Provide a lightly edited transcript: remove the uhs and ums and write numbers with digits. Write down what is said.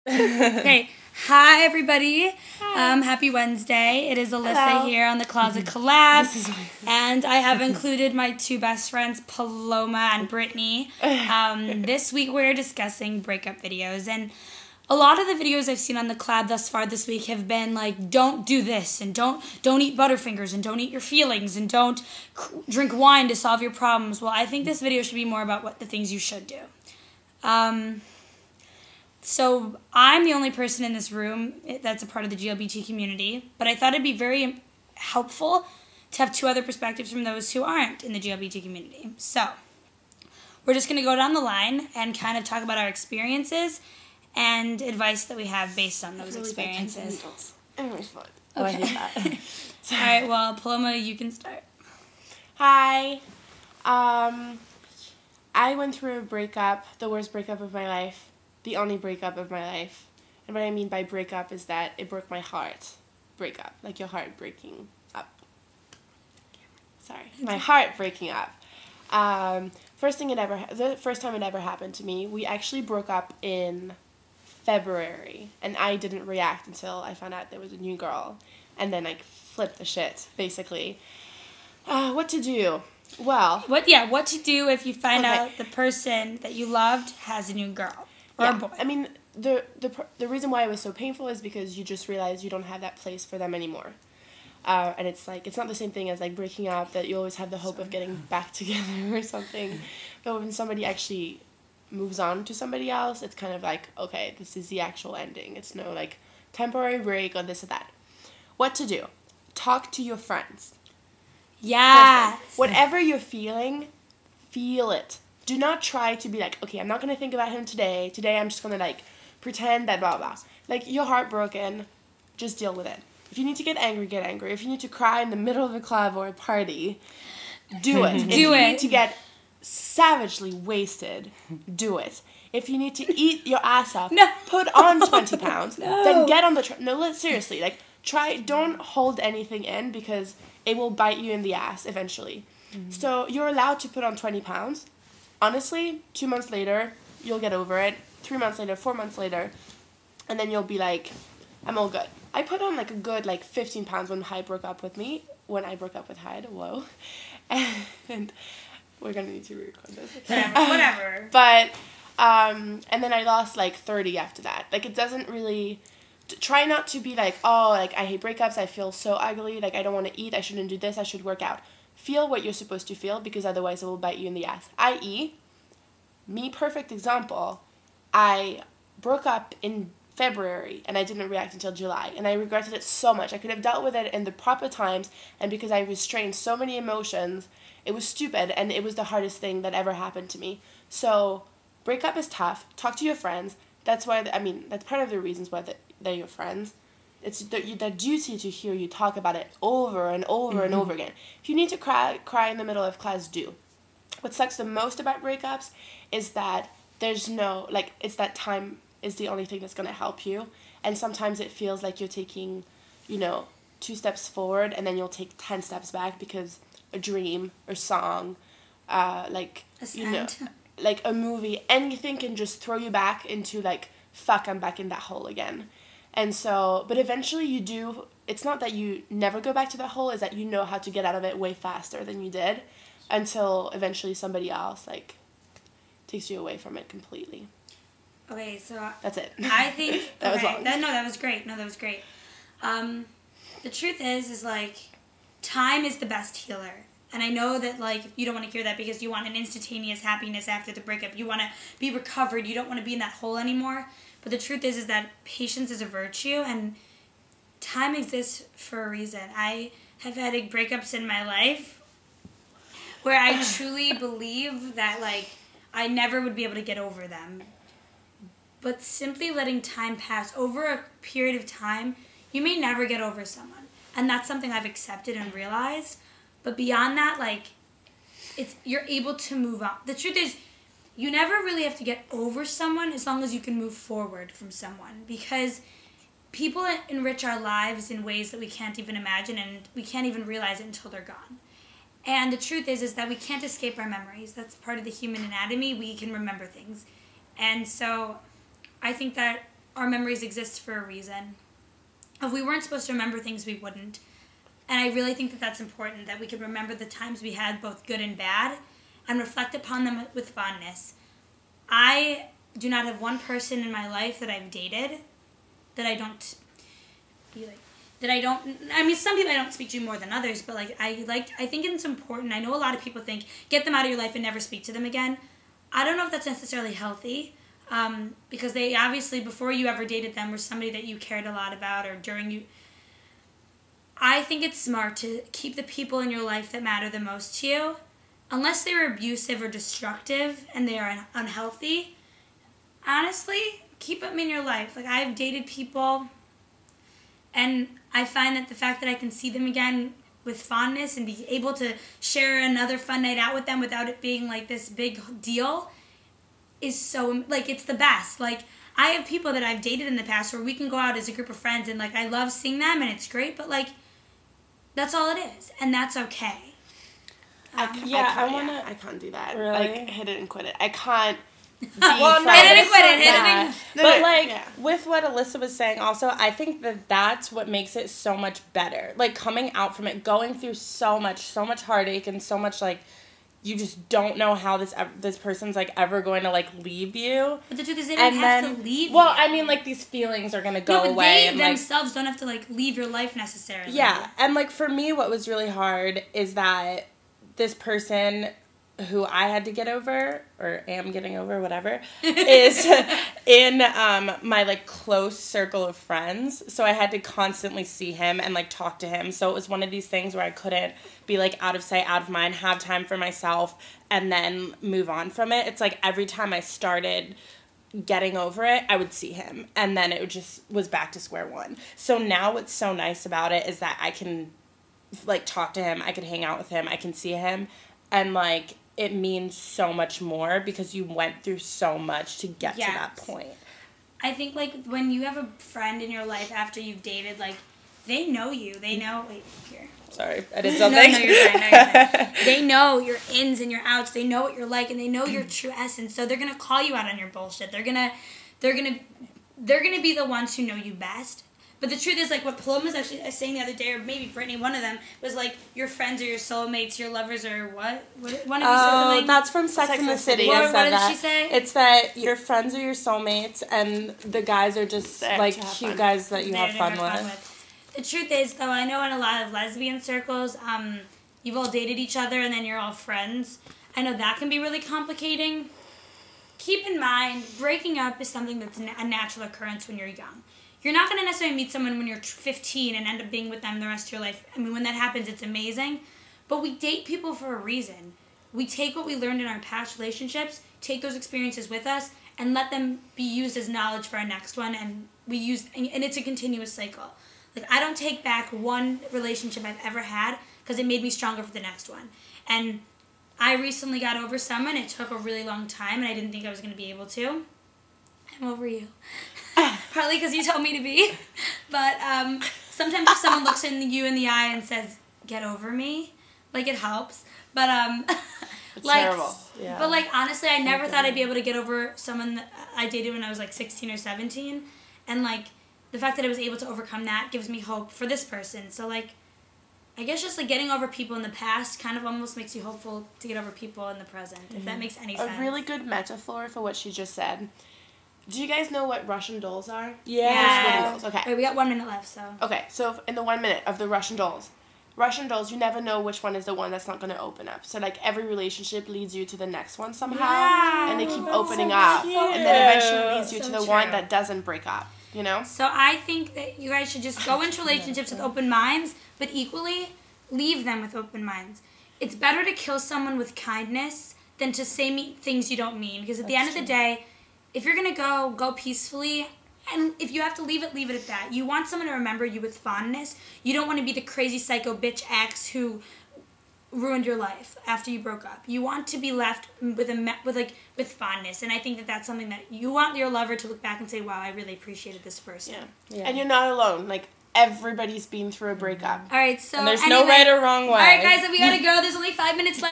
Okay, hi everybody. Happy Wednesday. It is Alyssa here on the Closet Collab, and I have included my two best friends, Paloma and Brittany. This week we're discussing breakup videos, and a lot of the videos I've seen on the collab thus far this week have been like, don't do this, and don't eat Butterfingers, and don't eat your feelings, and don't drink wine to solve your problems. Well, I think this video should be more about what the things you should do. So I'm the only person in this room that's a part of the GLBT community, but I thought it'd be very helpful to have two other perspectives from those who aren't in the GLBT community. So we're just going to go down the line and kind of talk about our experiences and advice that we have based on those experiences. Everyone's fun. Okay. Oh, I hate that. All right, well, Paloma, you can start. Hi. I went through a breakup, the worst breakup of my life. The only breakup of my life. And what I mean by breakup is that it broke my heart. Breakup. Like your heart breaking up. Sorry. My heart breaking up. The first time it ever happened to me, we actually broke up in February. And I didn't react until I found out there was a new girl. And then like flipped the shit, basically. What to do? Well. What to do if you find out the person that you loved has a new girl? Or a boy. I mean, the reason why it was so painful is because you just realize you don't have that place for them anymore. And it's like, it's not the same thing as like breaking up, that you always have the hope of getting back together or something. But when somebody actually moves on to somebody else, it's kind of like, okay, this is the actual ending. It's no like temporary break or this or that. What to do? Talk to your friends. Yeah. Whatever you're feeling, feel it. Do not try to be like, okay, I'm not going to think about him today. Today I'm just going to, like, pretend that blah, blah. Like, you're heartbroken. Just deal with it. If you need to get angry, get angry. If you need to cry in the middle of a club or a party, do it. If you need to get savagely wasted, do it. If you need to eat your ass up, put on 20 pounds, then get on the... No, seriously. Like, don't hold anything in because it will bite you in the ass eventually. Mm-hmm. So you're allowed to put on 20 pounds. Honestly, 2 months later, you'll get over it. 3 months later, 4 months later, and then you'll be like, I'm all good. I put on like a good 15 pounds when Hyde broke up with me. When I broke up with Hyde, whoa. And we're gonna need to re-record this. Whatever. But, and then I lost 30 after that. Like, it doesn't really... Try not to be like, oh, I hate breakups, I feel so ugly, I don't want to eat, I shouldn't do this, I should work out. Feel what you're supposed to feel, because otherwise it will bite you in the ass. I.e., me, perfect example, I broke up in February, and I didn't react until July, and I regretted it so much. I could have dealt with it in the proper times, and because I restrained so many emotions, it was stupid, and it was the hardest thing that ever happened to me. So, breakup is tough. Talk to your friends. That's why, that's part of the reasons why they're your friends. It's their duty to hear you talk about it over and over and over again. If you need to cry in the middle of class, do. What sucks the most about breakups is that there's no, it's that time is the only thing that's going to help you. And sometimes it feels like you're taking, 2 steps forward and then you'll take 10 steps back because a dream or song, a movie, anything can just throw you back into fuck, I'm back in that hole again. And so, but eventually you do, it's not that you never go back to that hole, it's that you know how to get out of it way faster than you did until eventually somebody else, takes you away from it completely. Okay, so... That's it. I think... that was long. That was great. No, that was great. The truth is time is the best healer. And I know that, you don't want to hear that because you want an instantaneous happiness after the breakup. You want to be recovered. You don't want to be in that hole anymore. But the truth is that patience is a virtue, and time exists for a reason. I have had breakups in my life where I truly believe that, I never would be able to get over them. But simply letting time pass over a period of time, you may never get over someone. And that's something I've accepted and realized. But beyond that, you're able to move on. The truth is, you never really have to get over someone as long as you can move forward from someone. Because people enrich our lives in ways that we can't even imagine, and we can't even realize it until they're gone. And the truth is that we can't escape our memories. That's part of the human anatomy. We can remember things. And so I think that our memories exist for a reason. If we weren't supposed to remember things, we wouldn't. And I really think that that's important, that we can remember the times we had, both good and bad, and reflect upon them with fondness. I do not have one person in my life that I've dated that I don't be like, that I don't, I mean, some people I don't speak to more than others, but like, I think it's important. I know a lot of people think, get them out of your life and never speak to them again. I don't know if that's necessarily healthy, because they obviously, before you ever dated them, were somebody that you cared a lot about, or during you. I think it's smart to keep the people in your life that matter the most to you, unless they're abusive or destructive and they are unhealthy. Honestly, keep them in your life. Like, I've dated people, and I find that the fact that I can see them again with fondness and be able to share another fun night out with them without it being like this big deal is so, like, it's the best. Like, I have people that I've dated in the past where we can go out as a group of friends and, like, I love seeing them and it's great, but, like, that's all it is, and that's okay. I can't do that. Really? Like, hit it and quit it. I can't be Well, friends. hit it and quit it, hit it and But, like, with what Alyssa was saying also, I think that that's what makes it so much better. Like, coming out from it, going through so much heartache and so much, like, you just don't know how this person's, like, ever going to, like, leave you. But the truth is, they don't have to leave Well, you. I mean, like, these feelings are going to go no, but away. they and, themselves don't have to, like, leave your life necessarily. Yeah, and, like, for me, what was really hard is that this person who I had to get over, or am getting over, whatever, is in my, like, close circle of friends. So I had to constantly see him and, like, talk to him. So it was one of these things where I couldn't be, like, out of sight, out of mind, have time for myself, and then move on from it. It's like every time I started getting over it, I would see him. And then it just was back to square one. So now what's so nice about it is that I can, like, talk to him. I can hang out with him. I can see him. And, like, it means so much more because you went through so much to get to that point. I think, like, when you have a friend in your life after you've dated, like, they know you. They know... Wait, here. Sorry, I did something. No, you're fine. No, you're fine. They know your ins and your outs. They know what you're like, and they know your true essence. So they're going to call you out on your bullshit. They're gonna be the ones who know you best. But the truth is, like, what Paloma was actually saying the other day, or maybe Brittany, one of them, was, like, your friends are your soulmates, your lovers are what? One of you said something? That's from Sex and the City. What did she say? It's that your friends are your soulmates, and the guys are just, like, cute guys that you have fun with. The truth is, though, I know in a lot of lesbian circles, you've all dated each other, and then you're all friends. I know that can be really complicating. Keep in mind, breaking up is something that's a natural occurrence when you're young. You're not going to necessarily meet someone when you're 15 and end up being with them the rest of your life. I mean, when that happens, it's amazing. But we date people for a reason. We take what we learned in our past relationships, take those experiences with us, and let them be used as knowledge for our next one. And it's a continuous cycle. Like, I don't take back one relationship I've ever had because it made me stronger for the next one. And I recently got over someone. It took a really long time, and I didn't think I was going to be able to. I'm over you. Partly because you told me to be. But sometimes if someone looks you in the eye and says, get over me, like, it helps. But, it's like, terrible. Yeah. But, like, honestly, I never thought I'd be able to get over someone that I dated when I was, like, 16 or 17. And, like, the fact that I was able to overcome that gives me hope for this person. So, like, I guess just, like, getting over people in the past kind of almost makes you hopeful to get over people in the present, if that makes any sense. A really good metaphor for what she just said. Do you guys know what Russian dolls are? Yeah. Dolls. Okay. Wait, we got 1 minute left, so. Okay, so in the 1 minute of the Russian dolls, you never know which one is the one that's not going to open up. So, like, every relationship leads you to the next one somehow, and they keep opening up, and then eventually leads you to the one that doesn't break up, you know? So I think that you guys should just go into relationships with open minds, but equally leave them with open minds. It's better to kill someone with kindness than to say things you don't mean, because at the end of the day, if you're going to go peacefully, and if you have to leave it at that. You want someone to remember you with fondness. You don't want to be the crazy psycho bitch ex who ruined your life after you broke up. You want to be left with fondness, and I think that that's something that you want your lover to look back and say, wow, I really appreciated this person. Yeah. And you're not alone. Like, everybody's been through a breakup. All right, so and there's no right or wrong way. All right, guys, we got to go. There's only 5 minutes left.